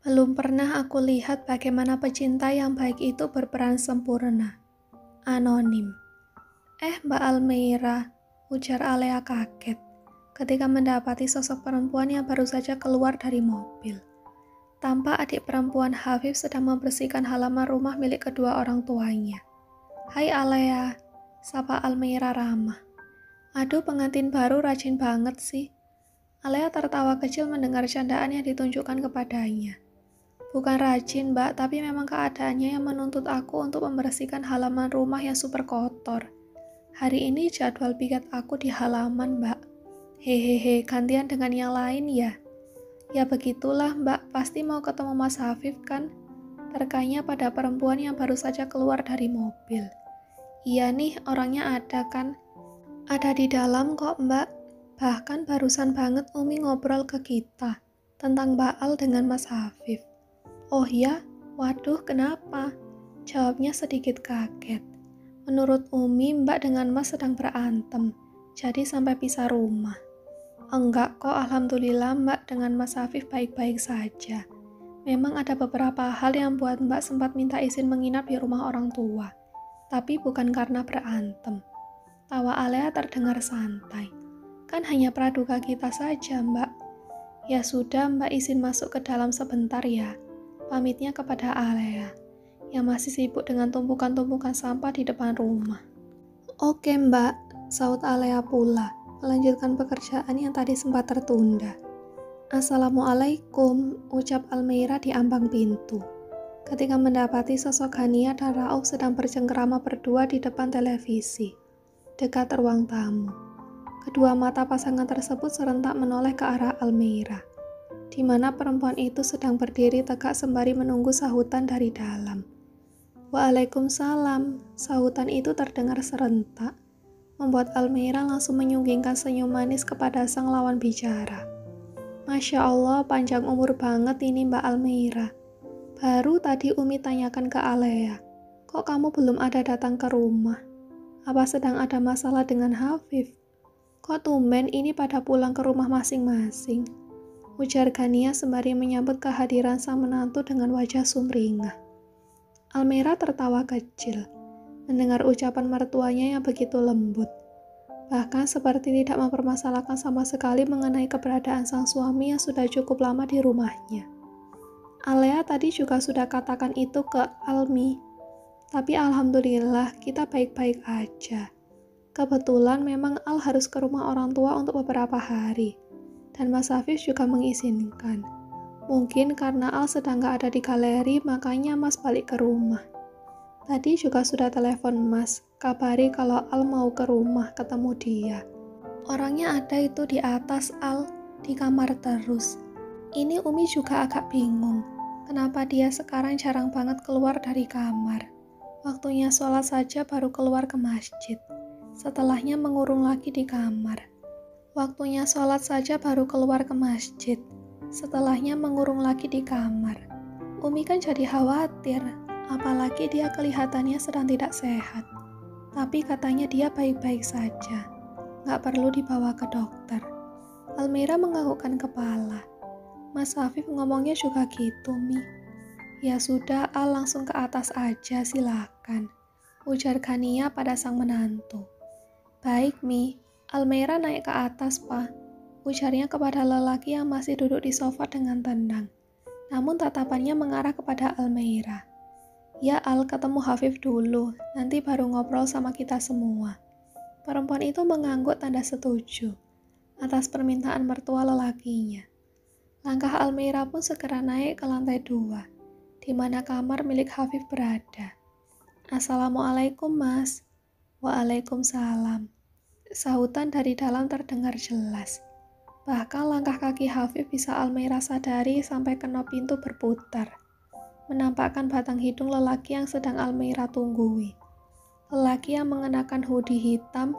Belum pernah aku lihat bagaimana pecinta yang baik itu berperan sempurna. Anonim. Mbak Almeira, ujar Alea kaget ketika mendapati sosok perempuan yang baru saja keluar dari mobil. Tampak adik perempuan Hafif sedang membersihkan halaman rumah milik kedua orang tuanya. Hai Alea, sapa Almeira ramah. Aduh, pengantin baru rajin banget sih. Alea tertawa kecil mendengar candaan yang ditunjukkan kepadanya. Bukan rajin, Mbak, tapi memang keadaannya yang menuntut aku untuk membersihkan halaman rumah yang super kotor. Hari ini jadwal piket aku di halaman, Mbak. Hehehe, gantian dengan yang lain ya? Ya begitulah, Mbak, pasti mau ketemu Mas Hafif kan? Terkanya pada perempuan yang baru saja keluar dari mobil. Iya nih, orangnya ada kan? Ada di dalam kok, Mbak. Bahkan barusan banget Umi ngobrol ke kita tentang Mbak Al dengan Mas Hafif. Oh ya? Waduh, kenapa? Jawabnya sedikit kaget. Menurut Umi, Mbak dengan Mas sedang berantem, jadi sampai pisah rumah. Enggak kok, alhamdulillah Mbak dengan Mas Hafif baik-baik saja. Memang ada beberapa hal yang buat Mbak sempat minta izin menginap di rumah orang tua, tapi bukan karena berantem. Tawa Alea terdengar santai. Kan hanya praduga kita saja, Mbak. Ya sudah, Mbak izin masuk ke dalam sebentar ya. Pamitnya kepada Alea, yang masih sibuk dengan tumpukan-tumpukan sampah di depan rumah. Oke, Mbak, saut Alea pula, melanjutkan pekerjaan yang tadi sempat tertunda. Assalamualaikum, ucap Almeira di ambang pintu. Ketika mendapati sosok Hania dan Rauf sedang bercengkerama berdua di depan televisi, dekat ruang tamu. Kedua mata pasangan tersebut serentak menoleh ke arah Almeira, di mana perempuan itu sedang berdiri tegak sembari menunggu sahutan dari dalam. Waalaikumsalam, sahutan itu terdengar serentak, membuat Almeira langsung menyunggingkan senyum manis kepada sang lawan bicara. Masya Allah, panjang umur banget ini Mbak Almeira. Baru tadi Umi tanyakan ke Alea, kok kamu belum ada datang ke rumah? Apa sedang ada masalah dengan Hafif? Kok tumben ini pada pulang ke rumah masing-masing? Ujar Gania sembari menyambut kehadiran sang menantu dengan wajah sumringah. Almeira tertawa kecil, mendengar ucapan mertuanya yang begitu lembut. Bahkan seperti tidak mempermasalahkan sama sekali mengenai keberadaan sang suami yang sudah cukup lama di rumahnya. Alea tadi juga sudah katakan itu ke Almi, tapi alhamdulillah kita baik-baik aja. Kebetulan memang Al harus ke rumah orang tua untuk beberapa hari, dan Mas Hafif juga mengizinkan. Mungkin karena Al sedang gak ada di galeri, makanya Mas balik ke rumah. Tadi juga sudah telepon Mas, kabari kalau Al mau ke rumah ketemu dia. Orangnya ada itu di atas Al, di kamar terus. Ini Umi juga agak bingung, kenapa dia sekarang jarang banget keluar dari kamar. Waktunya sholat saja baru keluar ke masjid. Setelahnya mengurung lagi di kamar. Waktunya sholat saja baru keluar ke masjid. Setelahnya mengurung lagi di kamar. Umi kan jadi khawatir, apalagi dia kelihatannya sedang tidak sehat. Tapi katanya dia baik-baik saja, gak perlu dibawa ke dokter. Almeira menganggukkan kepala. Mas Hafif ngomongnya juga gitu, Mi. Ya sudah, Al langsung ke atas aja, silakan, ujar Gania pada sang menantu. Baik, Mi. Almeira naik ke atas, Pak, ujarnya kepada lelaki yang masih duduk di sofa dengan tenang. Namun tatapannya mengarah kepada Almeira. Ya Al, ketemu Hafif dulu, nanti baru ngobrol sama kita semua. Perempuan itu mengangguk tanda setuju atas permintaan mertua lelakinya. Langkah Almeira pun segera naik ke lantai 2, di mana kamar milik Hafif berada. Assalamualaikum, Mas. Waalaikumsalam. Sahutan dari dalam terdengar jelas. Bahkan langkah kaki Hafif bisa Almeira sadari sampai knop pintu berputar, menampakkan batang hidung lelaki yang sedang Almeira tunggui. Lelaki yang mengenakan hoodie hitam,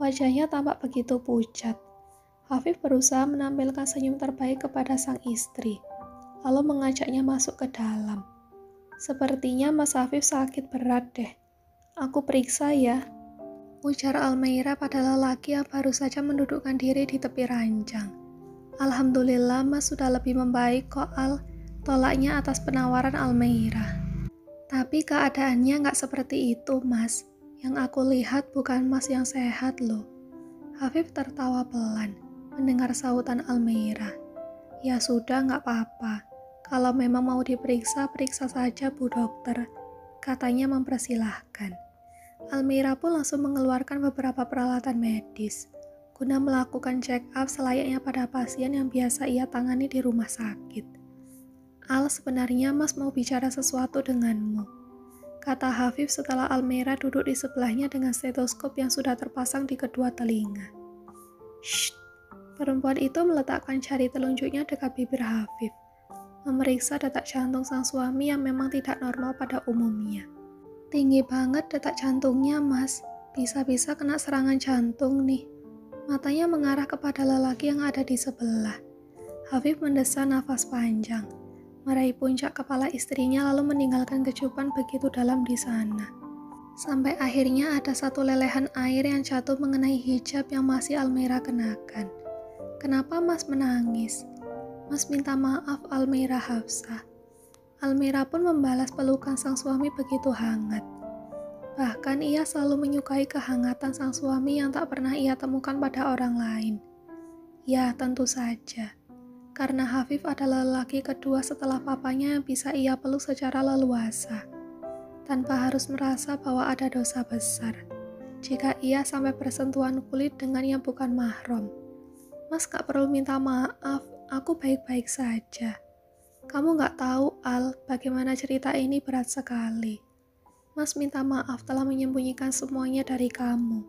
wajahnya tampak begitu pucat. Hafif berusaha menampilkan senyum terbaik kepada sang istri, lalu mengajaknya masuk ke dalam. Sepertinya Mas Hafif sakit berat deh. Aku periksa ya, ujar Almeira pada lelaki yang baru saja mendudukkan diri di tepi ranjang. Alhamdulillah Mas sudah lebih membaik kok Al, tolaknya atas penawaran Almeira. Tapi keadaannya nggak seperti itu, Mas. Yang aku lihat bukan Mas yang sehat loh. Hafif tertawa pelan mendengar sahutan Almeira. Ya sudah, nggak apa-apa. Kalau memang mau diperiksa, periksa saja Bu Dokter. Katanya mempersilahkan. Almeira pun langsung mengeluarkan beberapa peralatan medis guna melakukan check up selayaknya pada pasien yang biasa ia tangani di rumah sakit. Al, sebenarnya Mas mau bicara sesuatu denganmu, kata Hafif setelah Almeira duduk di sebelahnya dengan stetoskop yang sudah terpasang di kedua telinga. Shh, perempuan itu meletakkan jari telunjuknya dekat bibir Hafif, memeriksa detak jantung sang suami yang memang tidak normal pada umumnya. Tinggi banget detak jantungnya, Mas. Bisa-bisa kena serangan jantung nih. Matanya mengarah kepada lelaki yang ada di sebelah. Hafif mendesah nafas panjang, meraih puncak kepala istrinya lalu meninggalkan kecupan begitu dalam di sana. Sampai akhirnya ada satu lelehan air yang jatuh mengenai hijab yang masih Almeira kenakan. Kenapa Mas menangis? Mas minta maaf Almeira Hafsah. Almeira pun membalas pelukan sang suami begitu hangat. Bahkan ia selalu menyukai kehangatan sang suami yang tak pernah ia temukan pada orang lain. Ya, tentu saja. Karena Hafif adalah lelaki kedua setelah papanya yang bisa ia peluk secara leluasa, tanpa harus merasa bahwa ada dosa besar jika ia sampai bersentuhan kulit dengan yang bukan mahram. Mas gak perlu minta maaf, aku baik-baik saja. Kamu gak tahu, Al, bagaimana cerita ini berat sekali. Mas minta maaf telah menyembunyikan semuanya dari kamu.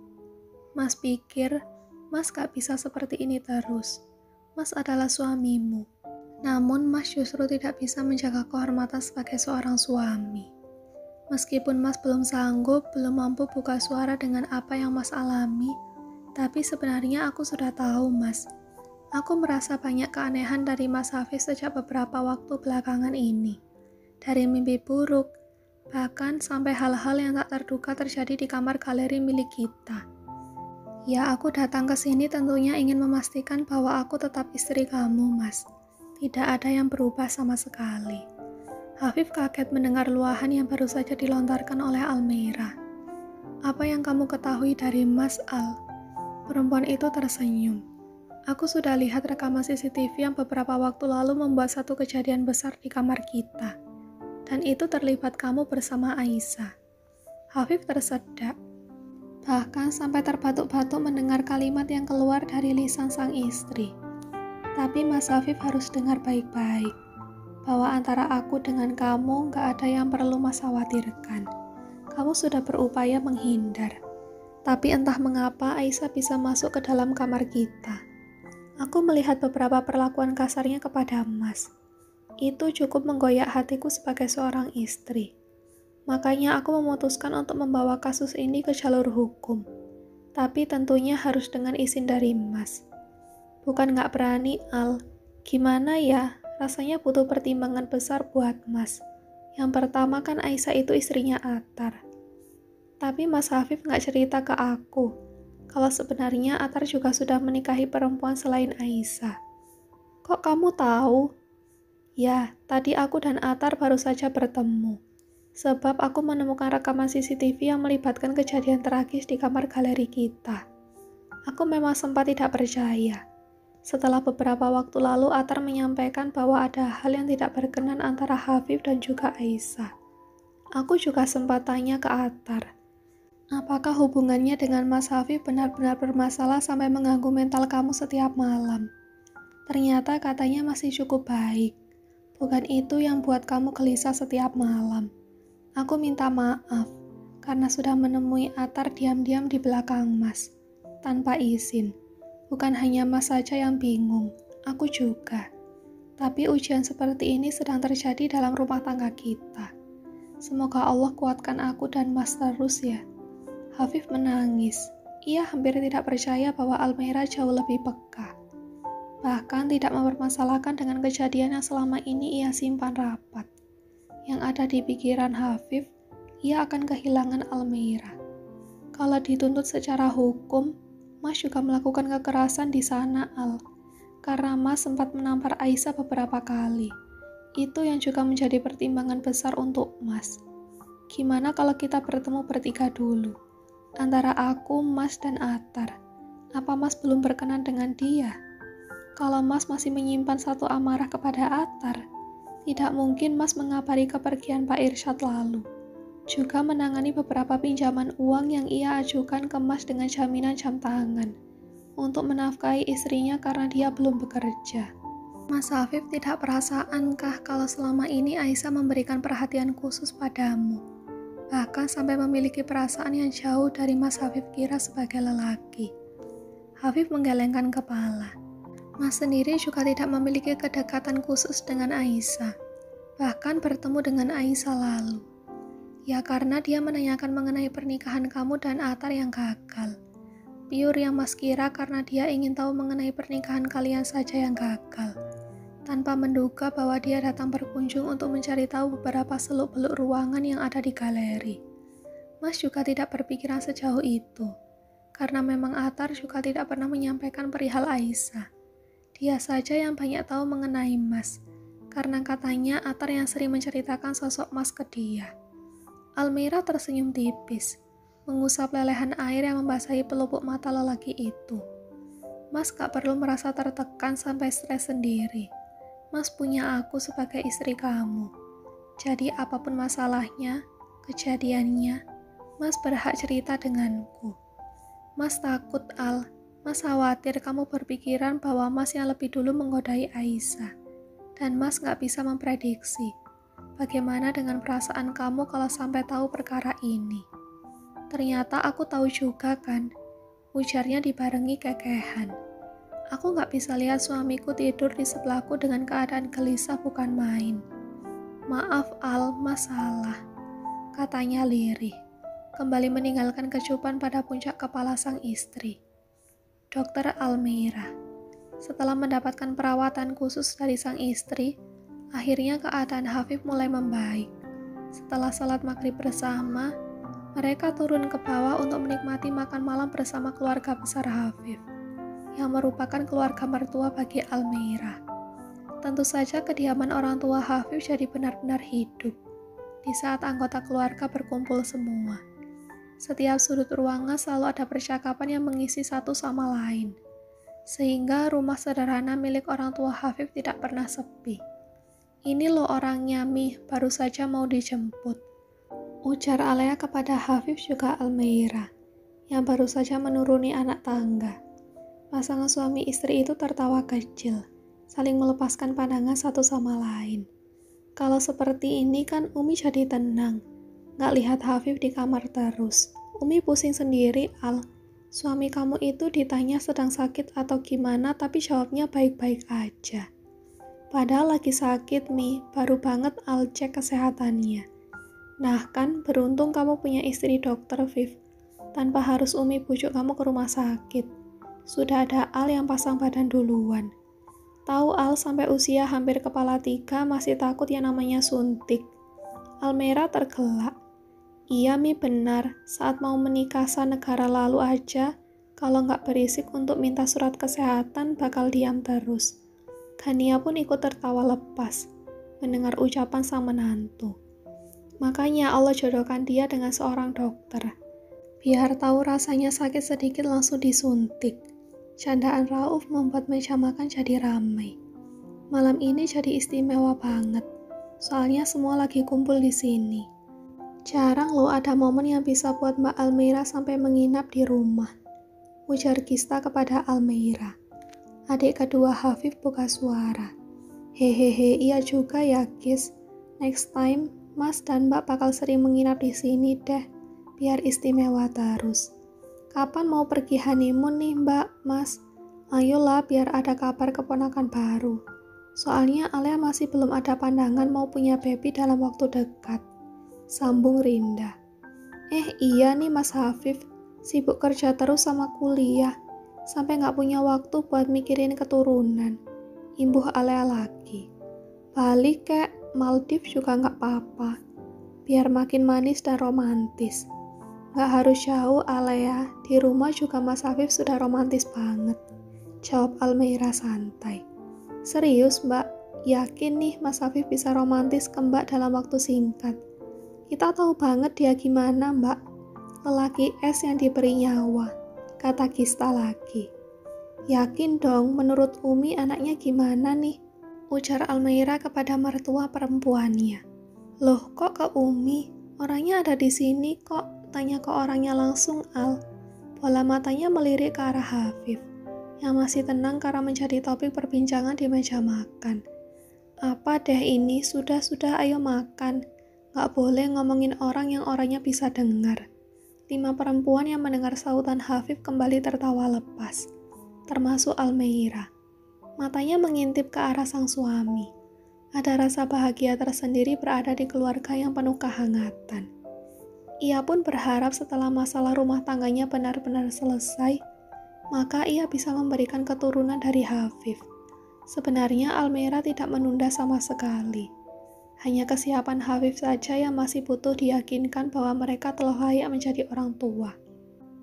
Mas pikir, Mas gak bisa seperti ini terus. Mas adalah suamimu. Namun Mas justru tidak bisa menjaga kehormatan sebagai seorang suami. Meskipun Mas belum sanggup, belum mampu buka suara dengan apa yang Mas alami, tapi sebenarnya aku sudah tahu, Mas. Aku merasa banyak keanehan dari Mas Hafiz sejak beberapa waktu belakangan ini. Dari mimpi buruk, bahkan sampai hal-hal yang tak terduga terjadi di kamar galeri milik kita. Ya, aku datang ke sini tentunya ingin memastikan bahwa aku tetap istri kamu, Mas. Tidak ada yang berubah sama sekali. Hafif kaget mendengar luahan yang baru saja dilontarkan oleh Almeira. Apa yang kamu ketahui dari Mas Al? Perempuan itu tersenyum. Aku sudah lihat rekaman CCTV yang beberapa waktu lalu membuat satu kejadian besar di kamar kita. Dan itu terlibat kamu bersama Aisyah. Hafif tersedak, bahkan sampai terbatuk-batuk mendengar kalimat yang keluar dari lisan sang istri. Tapi Mas Hafif harus dengar baik-baik, bahwa antara aku dengan kamu gak ada yang perlu Mas khawatirkan. Kamu sudah berupaya menghindar, tapi entah mengapa Aisyah bisa masuk ke dalam kamar kita. Aku melihat beberapa perlakuan kasarnya kepada Mas. Itu cukup menggoyak hatiku sebagai seorang istri. Makanya aku memutuskan untuk membawa kasus ini ke jalur hukum. Tapi tentunya harus dengan izin dari Mas. Bukan gak berani, Al. Gimana ya, rasanya butuh pertimbangan besar buat Mas. Yang pertama kan Aisyah itu istrinya Atar. Tapi Mas Hafif gak cerita ke aku, kalau sebenarnya Atar juga sudah menikahi perempuan selain Aisyah. Kok kamu tahu? Ya, tadi aku dan Atar baru saja bertemu. Sebab aku menemukan rekaman CCTV yang melibatkan kejadian tragis di kamar galeri kita. Aku memang sempat tidak percaya. Setelah beberapa waktu lalu Atar menyampaikan bahwa ada hal yang tidak berkenan antara Hafif dan juga Aisyah. Aku juga sempat tanya ke Atar, apakah hubungannya dengan Mas Hafif benar-benar bermasalah sampai mengganggu mental kamu setiap malam? Ternyata katanya masih cukup baik. Bukan itu yang buat kamu gelisah setiap malam. Aku minta maaf, karena sudah menemui Atar diam-diam di belakang Mas, tanpa izin. Bukan hanya Mas saja yang bingung, aku juga. Tapi ujian seperti ini sedang terjadi dalam rumah tangga kita. Semoga Allah kuatkan aku dan Mas terus ya. Hafif menangis. Ia hampir tidak percaya bahwa Almeira jauh lebih peka. Bahkan tidak mempermasalahkan dengan kejadian yang selama ini ia simpan rapat. Yang ada di pikiran Hafif, ia akan kehilangan Almeira. Kalau dituntut secara hukum, Mas juga melakukan kekerasan di sana, Al. Karena Mas sempat menampar Aisyah beberapa kali. Itu yang juga menjadi pertimbangan besar untuk Mas. Gimana kalau kita bertemu bertiga dulu? Antara aku, Mas, dan Atar. Apa Mas belum berkenan dengan dia? Kalau Mas masih menyimpan satu amarah kepada Atar, tidak mungkin Mas mengabari kepergian Pak Irsyad lalu. Juga menangani beberapa pinjaman uang yang ia ajukan ke Mas dengan jaminan jam tangan untuk menafkahi istrinya karena dia belum bekerja. Mas Hafif tidak perasaankah kalau selama ini Aisyah memberikan perhatian khusus padamu? Bahkan sampai memiliki perasaan yang jauh dari Mas Hafif kira sebagai lelaki. Hafif menggelengkan kepala. Mas sendiri juga tidak memiliki kedekatan khusus dengan Aisyah. Bahkan bertemu dengan Aisyah lalu. Ya karena dia menanyakan mengenai pernikahan kamu dan Atar yang gagal. Pure yang Mas kira karena dia ingin tahu mengenai pernikahan kalian saja yang gagal. Tanpa menduga bahwa dia datang berkunjung untuk mencari tahu beberapa seluk-beluk ruangan yang ada di galeri. Mas juga tidak berpikiran sejauh itu, karena memang Atar juga tidak pernah menyampaikan perihal Aisyah. Dia saja yang banyak tahu mengenai Mas, karena katanya Atar yang sering menceritakan sosok Mas ke dia. Almira tersenyum tipis, mengusap lelehan air yang membasahi pelupuk mata lelaki itu. Mas gak perlu merasa tertekan sampai stres sendiri. Mas punya aku sebagai istri kamu. Jadi apapun masalahnya, kejadiannya, Mas berhak cerita denganku. Mas takut, Al. Mas khawatir kamu berpikiran bahwa Mas yang lebih dulu menggodai Aisyah. Dan Mas gak bisa memprediksi. Bagaimana dengan perasaan kamu kalau sampai tahu perkara ini? Ternyata aku tahu juga kan, ujarnya dibarengi kekehan. Aku gak bisa lihat suamiku tidur di sebelahku dengan keadaan gelisah bukan main. Maaf Al, Mas salah, katanya lirih, kembali meninggalkan kecupan pada puncak kepala sang istri. Dokter Almira. Setelah mendapatkan perawatan khusus dari sang istri, akhirnya keadaan Hafif mulai membaik. Setelah salat maghrib bersama, mereka turun ke bawah untuk menikmati makan malam bersama keluarga besar Hafif, yang merupakan keluarga mertua bagi Almira. Tentu saja kediaman orang tua Hafif jadi benar-benar hidup di saat anggota keluarga berkumpul semua. Setiap sudut ruangan selalu ada percakapan yang mengisi satu sama lain, sehingga rumah sederhana milik orang tua Hafif tidak pernah sepi. Ini loh orangnya Mi, baru saja mau dijemput, ujar Alea kepada Hafif juga Almira, yang baru saja menuruni anak tangga. Pasangan suami istri itu tertawa kecil, saling melepaskan pandangan satu sama lain. Kalau seperti ini kan Umi jadi tenang, gak lihat Hafif di kamar terus. Umi pusing sendiri, Al. Suami kamu itu ditanya sedang sakit atau gimana, tapi jawabnya baik-baik aja. Padahal lagi sakit, Mi. Baru banget Al cek kesehatannya. Nah kan, beruntung kamu punya istri dokter, Viv. Tanpa harus Umi bujuk kamu ke rumah sakit. Sudah ada Al yang pasang badan duluan. Tahu Al sampai usia hampir kepala 3 masih takut yang namanya suntik. Almira tergelak. Iya Mi benar, saat mau menikah negara lalu aja, kalau nggak berisik untuk minta surat kesehatan bakal diam terus. Gania pun ikut tertawa lepas, mendengar ucapan sang menantu. Makanya Allah jodohkan dia dengan seorang dokter. Biar tahu rasanya sakit sedikit langsung disuntik. Candaan Rauf membuat meja makan jadi ramai. Malam ini jadi istimewa banget, soalnya semua lagi kumpul di sini. Jarang loh ada momen yang bisa buat Mbak Almira sampai menginap di rumah, ujar Gista kepada Almira. Adik kedua Hafif buka suara. Hehehe, iya juga ya Gis. Next time, Mas dan Mbak bakal sering menginap di sini deh, biar istimewa terus. Kapan mau pergi honeymoon nih Mbak, Mas? Ayolah biar ada kabar keponakan baru. Soalnya Alia masih belum ada pandangan mau punya baby dalam waktu dekat. Sambung Rinda. Iya nih Mas Hafif, sibuk kerja terus sama kuliah. Sampai gak punya waktu buat mikirin keturunan. Imbuh Alia lagi. Balik kek, Maldives juga gak apa-apa. Biar makin manis dan romantis. Gak harus jauh Alea, di rumah juga Mas Hafif sudah romantis banget, jawab Almira santai. Serius Mbak? Yakin nih Mas Hafif bisa romantis ke Mbak dalam waktu singkat. Kita tahu banget dia gimana Mbak. Lelaki es yang diberi nyawa, kata Gista lagi. Yakin dong, menurut Umi anaknya gimana nih? Ujar Almeira kepada mertua perempuannya. Loh kok ke Umi? Orangnya ada di sini kok, tanya ke orangnya langsung Al. Bola matanya melirik ke arah Hafif, yang masih tenang karena menjadi topik perbincangan di meja makan. Apa deh ini, sudah ayo makan. Gak boleh ngomongin orang yang orangnya bisa dengar. 5 perempuan yang mendengar sautan Hafif kembali tertawa lepas, termasuk Almeira. Matanya mengintip ke arah sang suami. Ada rasa bahagia tersendiri berada di keluarga yang penuh kehangatan. Ia pun berharap setelah masalah rumah tangganya benar-benar selesai, maka ia bisa memberikan keturunan dari Hafif. Sebenarnya Almeira tidak menunda sama sekali. Hanya kesiapan Hafif saja yang masih butuh diyakinkan bahwa mereka telah layak menjadi orang tua.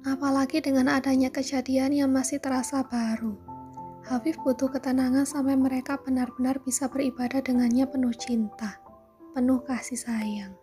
Apalagi dengan adanya kejadian yang masih terasa baru. Hafif butuh ketenangan sampai mereka benar-benar bisa beribadah dengannya penuh cinta, penuh kasih sayang.